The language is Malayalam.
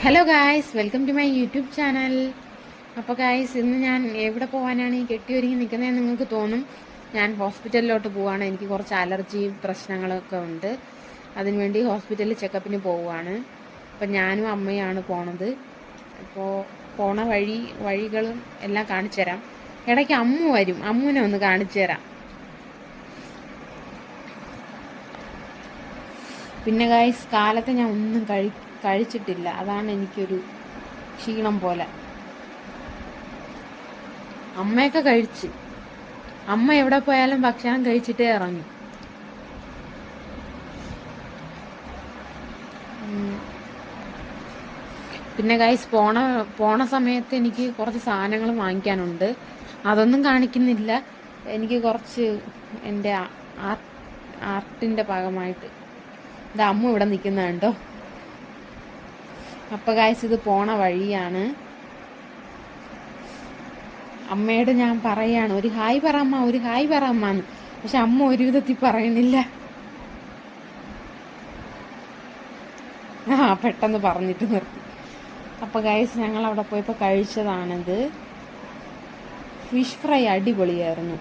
Hello guys, welcome to my YouTube channel. അപ്പോൾ ഗായ്സ്, ഇന്ന് ഞാൻ എവിടെ പോകാനാണ് ഈ കെട്ടിയൊരുങ്ങി നിൽക്കുന്നതെന്ന് നിങ്ങൾക്ക് തോന്നും. ഞാൻ ഹോസ്പിറ്റലിലോട്ട് പോവുകയാണ്. എനിക്ക് കുറച്ച് അലർജി പ്രശ്നങ്ങളൊക്കെ ഉണ്ട്. അതിനുവേണ്ടി ഹോസ്പിറ്റലിൽ ചെക്കപ്പിന് പോവുകയാണ്. അപ്പം ഞാനും അമ്മയാണ് പോണത്. അപ്പോൾ പോണ വഴികളും എല്ലാം കാണിച്ചു തരാം. ഇടയ്ക്ക് അമ്മു വരും, അമ്മുവിനെ ഒന്ന് കാണിച്ചു തരാം. പിന്നെ ഗായ്സ്, കാലത്ത് ഞാൻ ഒന്നും കഴിച്ചിട്ടില്ല. അതാണ് എനിക്കൊരു ക്ഷീണം പോലെ. അമ്മയൊക്കെ കഴിച്ച്, അമ്മ എവിടെ പോയാലും ഭക്ഷണം കഴിച്ചിട്ടേ ഇറങ്ങി. പിന്നെ ഗൈസ്, പോണ സമയത്ത് എനിക്ക് കുറച്ച് സാധനങ്ങൾ വാങ്ങിക്കാനുണ്ട്. അതൊന്നും കാണിക്കുന്നില്ല. എനിക്ക് കുറച്ച് എൻ്റെ ആർട്ടിൻ്റെ ഭാഗമായിട്ട് ഇത് അമ്മ ഇവിടെ നിൽക്കുന്നുണ്ടോ. അപ്പോൾ ഗൈസ്, ഇത് പോണ വഴിയാണ്. അമ്മയോട് ഞാൻ പറയാണ്, ഒരു ഹായ് പറ അമ്മ, ഒരു ഹായ് പറ അമ്മ എന്ന്. പക്ഷെ അമ്മ ഒരു വിധത്തിൽ പറയണില്ല. പെട്ടെന്ന് പറഞ്ഞിട്ട് നിർത്തി. അപ്പോൾ ഗൈസ്, ഞങ്ങൾ അവിടെ പോയപ്പോൾ കഴിച്ചതാണിത്. ഫിഷ് ഫ്രൈ അടിപൊളിയായിരുന്നു.